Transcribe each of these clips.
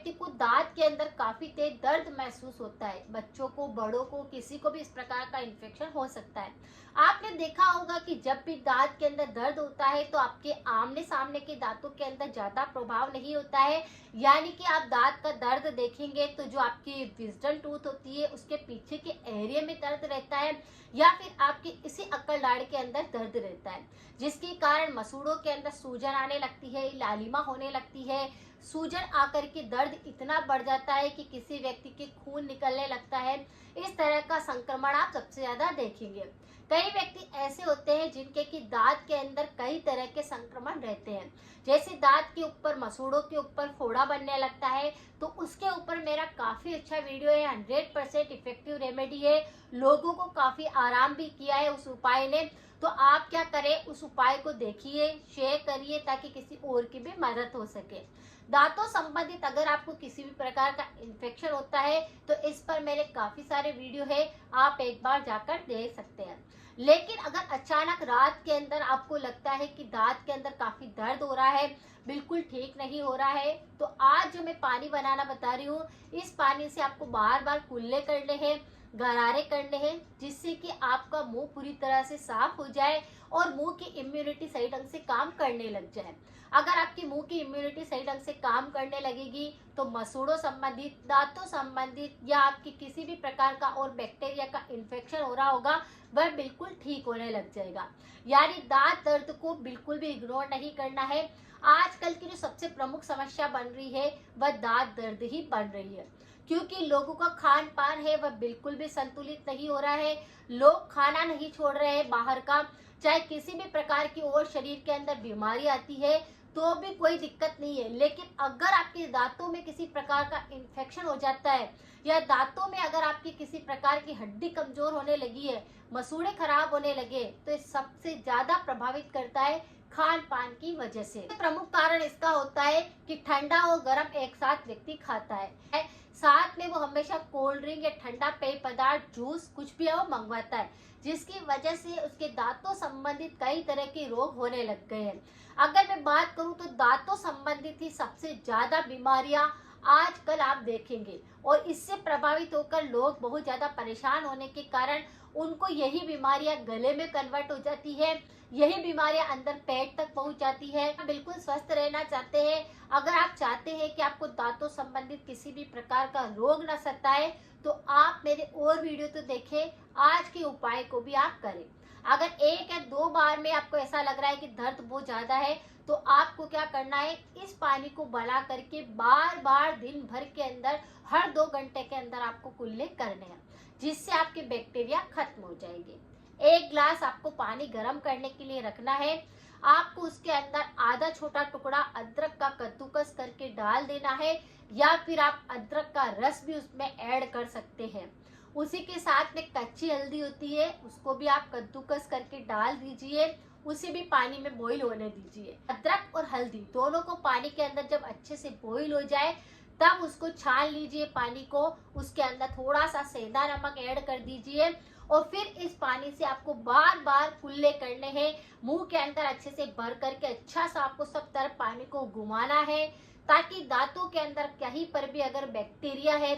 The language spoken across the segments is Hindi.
व्यक्ति को दांत के अंदर काफी तेज दर्द महसूस होता है। बच्चों को, बड़ों को, किसी को भी इस प्रकार का इन्फेक्शन हो सकता है। आपने देखा होगा कि जब भी दांत के अंदर दर्द होता है तो आपके आमने सामने के दांतों के अंदर ज्यादा प्रभाव नहीं होता है, यानी कि आप दांत का दर्द देखेंगे तो जो आपकी विजडम टूथ होती है उसके पीछे के एरिया में दर्द रहता है, या फिर आपकी इसी अक्कल दाढ़ के अंदर दर्द रहता है, जिसके कारण मसूड़ों के अंदर सूजन आने लगती है, लालिमा होने लगती है। सूजन आकर के दर्द इतना बढ़ जाता है कि किसी व्यक्ति के खून निकलने लगता है। इस तरह का संक्रमण आप सबसे ज्यादा देखेंगे। कई व्यक्ति ऐसे होते हैं जिनके कि दांत के अंदर कई तरह के संक्रमण रहते हैं, जैसे दांत के ऊपर, मसूड़ों के ऊपर फोड़ा बनने लगता है, तो उसके ऊपर मेरा काफी अच्छा वीडियो है। 100% इफेक्टिव रेमेडी है, लोगों को काफी आराम भी किया है उस उपाय ने। तो आप क्या करें, उस उपाय को देखिए, शेयर करिए ताकि किसी और की भी मदद हो सके। दांतों संबंधित अगर आपको किसी भी प्रकार का इन्फेक्शन होता है तो इस पर मेरे काफी सारे वीडियो है, आप एक बार जाकर देख सकते हैं। लेकिन अगर अचानक रात के अंदर आपको लगता है कि दांत के अंदर काफी दर्द हो रहा है, बिल्कुल ठीक नहीं हो रहा है, तो आज जो मैं पानी बनाना बता रही हूँ, इस पानी से आपको बार बार कुल्ले करने हैं, गरारे करने हैं, जिससे कि आपका मुंह पूरी तरह से साफ हो जाए और मुंह की इम्यूनिटी सही ढंग से काम करने लग जाए। अगर आपकी मुंह की इम्यूनिटी सही ढंग से काम करने लगेगी तो मसूड़ों संबंधित, दांतों संबंधित या आपकी किसी भी प्रकार का और बैक्टीरिया का इन्फेक्शन हो रहा होगा वह बिल्कुल ठीक होने लग जाएगा। यानी दांत दर्द को बिल्कुल भी इग्नोर नहीं करना है। आजकल की जो सबसे प्रमुख समस्या बन रही है वह दांत दर्द ही बन रही है, क्योंकि लोगों का खान पान है वह बिल्कुल भी संतुलित नहीं हो रहा है। लोग खाना नहीं छोड़ रहे हैं बाहर का, चाहे किसी भी प्रकार की और शरीर के अंदर बीमारी आती है तो भी कोई दिक्कत नहीं है। लेकिन अगर आपके दांतों में किसी प्रकार का इन्फेक्शन हो जाता है, या दांतों में अगर आपकी किसी प्रकार की हड्डी कमजोर होने लगी है, मसूड़े खराब होने लगे, तो ये सबसे ज्यादा प्रभावित करता है खान पान की वजह से। प्रमुख कारण इसका होता है कि ठंडा और गर्म एक साथ व्यक्ति खाता है, साथ में वो हमेशा कोल्ड ड्रिंक या ठंडा पेय पदार्थ, जूस, कुछ भी है वो मंगवाता है, जिसकी वजह से उसके दांतों संबंधित कई तरह के रोग होने लग गए हैं। अगर मैं बात करूं तो दांतों संबंधित ही सबसे ज्यादा बीमारियां आजकल आप देखेंगे, और इससे प्रभावित होकर लोग बहुत ज्यादा परेशान होने के कारण उनको यही बीमारियां गले में कन्वर्ट हो जाती है, यही बीमारियां अंदर पेट तक पहुंच जाती है। बिल्कुल स्वस्थ रहना चाहते हैं, अगर आप चाहते हैं कि आपको दांतों संबंधित किसी भी प्रकार का रोग न सताए, तो आप मेरे और वीडियो तो देखें, आज के उपाय को भी आप करें। अगर 1 या 2 बार में आपको ऐसा लग रहा है कि दर्द बहुत ज्यादा है, तो आपको क्या करना है, इस पानी को बना करके बार बार दिन भर के अंदर हर 2 घंटे के अंदर आपको कुल्ले करने हैं, जिससे आपके बैक्टीरिया खत्म हो जाएंगे। 1 ग्लास आपको पानी गर्म करने के लिए रखना है। आपको उसके अंदर आधा छोटा टुकड़ा अदरक का कद्दूकस करके डाल देना है, या फिर आप अदरक का रस भी उसमें ऐड कर सकते हैं। उसी के साथ में कच्ची हल्दी होती है, उसको भी आप कद्दूकस करके डाल दीजिए, उसे भी पानी में बॉईल होने दीजिए। अदरक और हल्दी दोनों को पानी के अंदर जब अच्छे से बॉईल हो जाए तब उसको छान लीजिए पानी को, उसके अंदर थोड़ा सा सेंधा नमक ऐड कर दीजिए, और फिर इस पानी से आपको बार बार कुल्ले करने हैं। मुंह के अंदर अच्छे से भर करके अच्छा सा आपको सब तरफ पानी को घुमाना है, ताकि दांतों के अंदर कहीं पर भी अगर बैक्टीरिया है,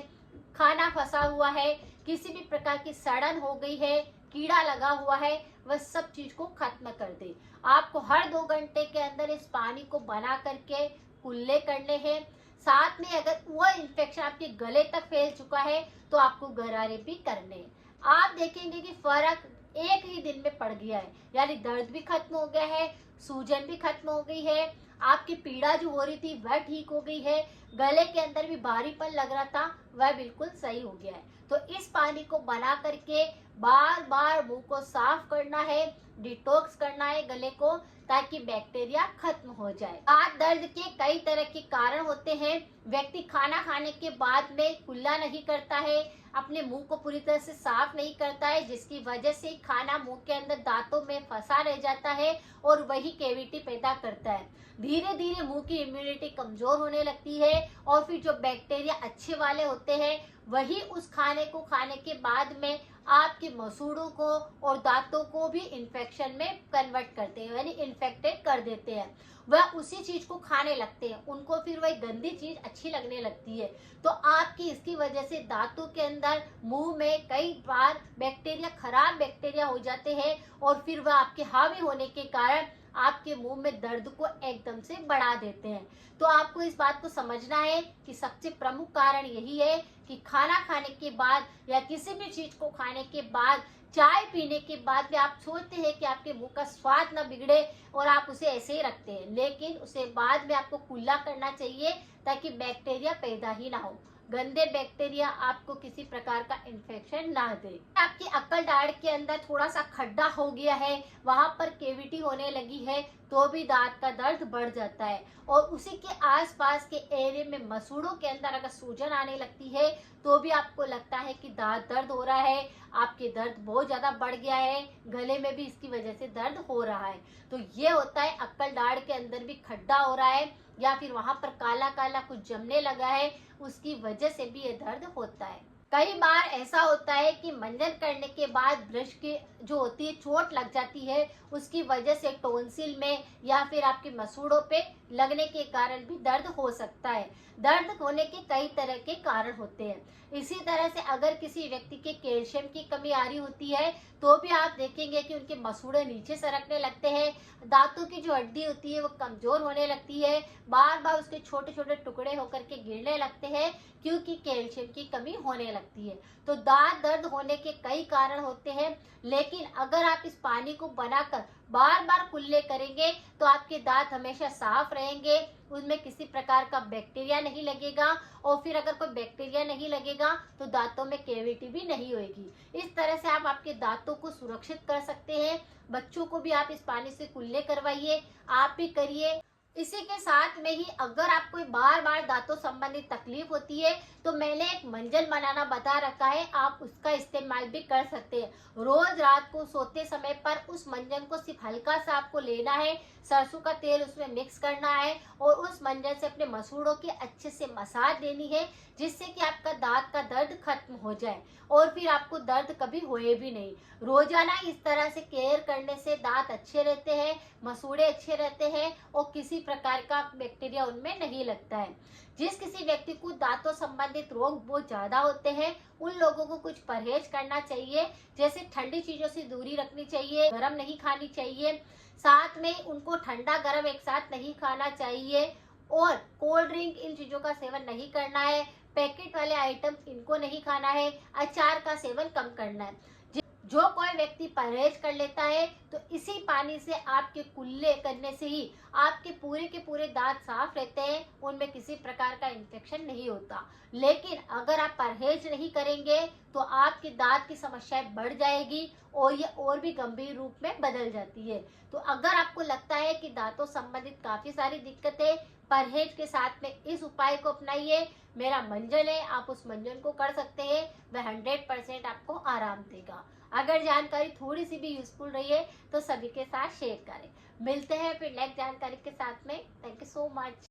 खाना फंसा हुआ है, किसी भी प्रकार की सड़न हो गई है, कीड़ा लगा हुआ है, वह सब चीज को खत्म कर दे। आपको हर 2 घंटे के अंदर इस पानी को बना करके कुल्ले करने हैं। साथ में अगर वह इन्फेक्शन आपके गले तक फैल चुका है तो आपको गरारे भी करने हैं। आप देखेंगे कि फर्क एक ही दिन में पड़ गया है, यानी दर्द भी खत्म हो गया है, सूजन भी खत्म हो गई है, आपकी पीड़ा जो हो रही थी वह ठीक हो गई है, गले के अंदर भी भारीपन लग रहा था वह बिल्कुल सही हो गया है। तो इस पानी को बना करके बार बार मुंह को साफ करना है, डिटॉक्स करना है गले को, ताकि बैक्टीरिया खत्म हो जाए। दांत दर्द के कई तरह के कारण होते हैं। व्यक्ति खाना खाने के बाद में कुल्ला नहीं करता है, अपने मुंह को पूरी तरह से साफ नहीं करता है, जिसकी वजह से खाना मुंह के अंदर दांतों में फंसा रह जाता है और वही कैविटी पैदा करता है। धीरे धीरे मुंह की इम्यूनिटी कमजोर होने लगती है, और फिर जो बैक्टीरिया अच्छे वाले होते होते हैं वही उस खाने को खाने के बाद में आपके मसूड़ों को और दांतों को भी इन्फेक्शन में कन्वर्ट करते हैं, यानी इन्फेक्टेड कर देते हैं। वह उसी चीज को खाने लगते हैं, उनको फिर वही गंदी चीज अच्छी लगने लगती है। तो आपकी इसकी वजह से दांतों के अंदर, मुंह में कई बार बैक्टीरिया, खराब बैक्टीरिया हो जाते हैं और फिर वह आपके हावी होने के कारण आपके मुंह में दर्द को एकदम से बढ़ा देते हैं। तो आपको इस बात को समझना है कि सबसे प्रमुख कारण यही है कि खाना खाने के बाद या किसी भी चीज को खाने के बाद, चाय पीने के बाद भी आप सोचते हैं कि आपके मुंह का स्वाद ना बिगड़े और आप उसे ऐसे ही रखते हैं, लेकिन उसे बाद में आपको कुल्ला करना चाहिए ताकि बैक्टीरिया पैदा ही ना हो, गंदे बैक्टीरिया आपको किसी प्रकार का इन्फेक्शन ना दे। आपकी अक्कल दाढ़ के अंदर थोड़ा सा खड्डा हो गया है, वहां पर केविटी होने लगी है, तो भी दांत का दर्द बढ़ जाता है। और उसी के आसपास के एरिया में, मसूड़ों के अंदर अगर सूजन आने लगती है तो भी आपको लगता है कि दांत दर्द हो रहा है, आपके दर्द बहुत ज्यादा बढ़ गया है, गले में भी इसकी वजह से दर्द हो रहा है। तो ये होता है अक्कल दाढ़ के अंदर भी खड्डा हो रहा है या फिर वहां पर काला काला कुछ जमने लगा है, उसकी वजह से भी ये दर्द होता है। कई बार ऐसा होता है कि मंजन करने के बाद ब्रश की जो होती है चोट लग जाती है, उसकी वजह से टोंसिल में या फिर आपके मसूड़ों पे लगने के कारण भी दर्द हो सकता है। दर्द होने के कई तरह के कारण होते हैं। इसी तरह से अगर किसी व्यक्ति के कैल्शियम की कमी आ रही होती है तो भी आप देखेंगे कि उनके मसूड़े नीचे सरकने लगते हैं, दांतों की जो हड्डी होती है वो कमजोर होने लगती है, बार बार उसके छोटे छोटे टुकड़े होकर के गिरने लगते हैं क्योंकि कैल्शियम की कमी होने लगती है। तो दांत दर्द होने के कई कारण होते हैं, लेकिन अगर आप इस पानी को बनाकर बार बार कुल्ले करेंगे तो आपके दांत हमेशा साफ रहेंगे, उनमें किसी प्रकार का बैक्टीरिया नहीं लगेगा और फिर अगर कोई बैक्टीरिया नहीं लगेगा तो दांतों में कैविटी भी नहीं होगी। इस तरह से आप आपके दांतों को सुरक्षित कर सकते हैं। बच्चों को भी आप इस पानी से कुल्ले करवाइए, आप भी करिए। इसी के साथ में ही अगर आपको बार बार दांतों संबंधित तकलीफ होती है तो मैंने एक मंजन बनाना बता रखा है, आप उसका इस्तेमाल भी कर सकते हैं। रोज रात को सोते समय पर उस मंजन को सिर्फ हल्का सा आपको लेना है, सरसों का तेल उसमें मिक्स करना है और उस मंजन से अपने मसूड़ों की अच्छे से मसाज देनी है, जिससे कि आपका दांत का दर्द खत्म हो जाए और फिर आपको दर्द कभी होए भी नहीं। रोजाना इस तरह से केयर करने से दांत अच्छे रहते हैं, मसूड़े अच्छे रहते हैं और किसी प्रकार का बैक्टीरिया उनमें नहीं लगता है। जिस किसी व्यक्ति को दांतों संबंधित रोग बहुत ज्यादा होते हैं उन लोगों को कुछ परहेज करना चाहिए, जैसे ठंडी चीजों से दूरी रखनी चाहिए, गर्म नहीं खानी चाहिए, साथ में उनको ठंडा गर्म एक साथ नहीं खाना चाहिए और कोल्ड ड्रिंक इन चीजों का सेवन नहीं करना है, पैकेट वाले आइटम इनको नहीं खाना है, अचार का सेवन कम करना है। जो कोई व्यक्ति परहेज कर लेता है तो इसी पानी से आपके कुल्ले करने से ही आपके पूरे के पूरे दांत साफ रहते हैं, उनमें किसी प्रकार का इन्फेक्शन नहीं होता। लेकिन अगर आप परहेज नहीं करेंगे तो आपके दांत की समस्याएं बढ़ जाएगी और ये और भी गंभीर रूप में बदल जाती है। तो अगर आपको लगता है कि दांतों संबंधित काफी सारी दिक्कतें, परहेज के साथ में इस उपाय को अपनाइए। मेरा मंजन है, आप उस मंजन को कर सकते हैं, वह 100% आपको आराम देगा। अगर जानकारी थोड़ी सी भी यूजफुल रही है तो सभी के साथ शेयर करें। मिलते हैं फिर नेक्स्ट जानकारी के साथ में। Thank you so much.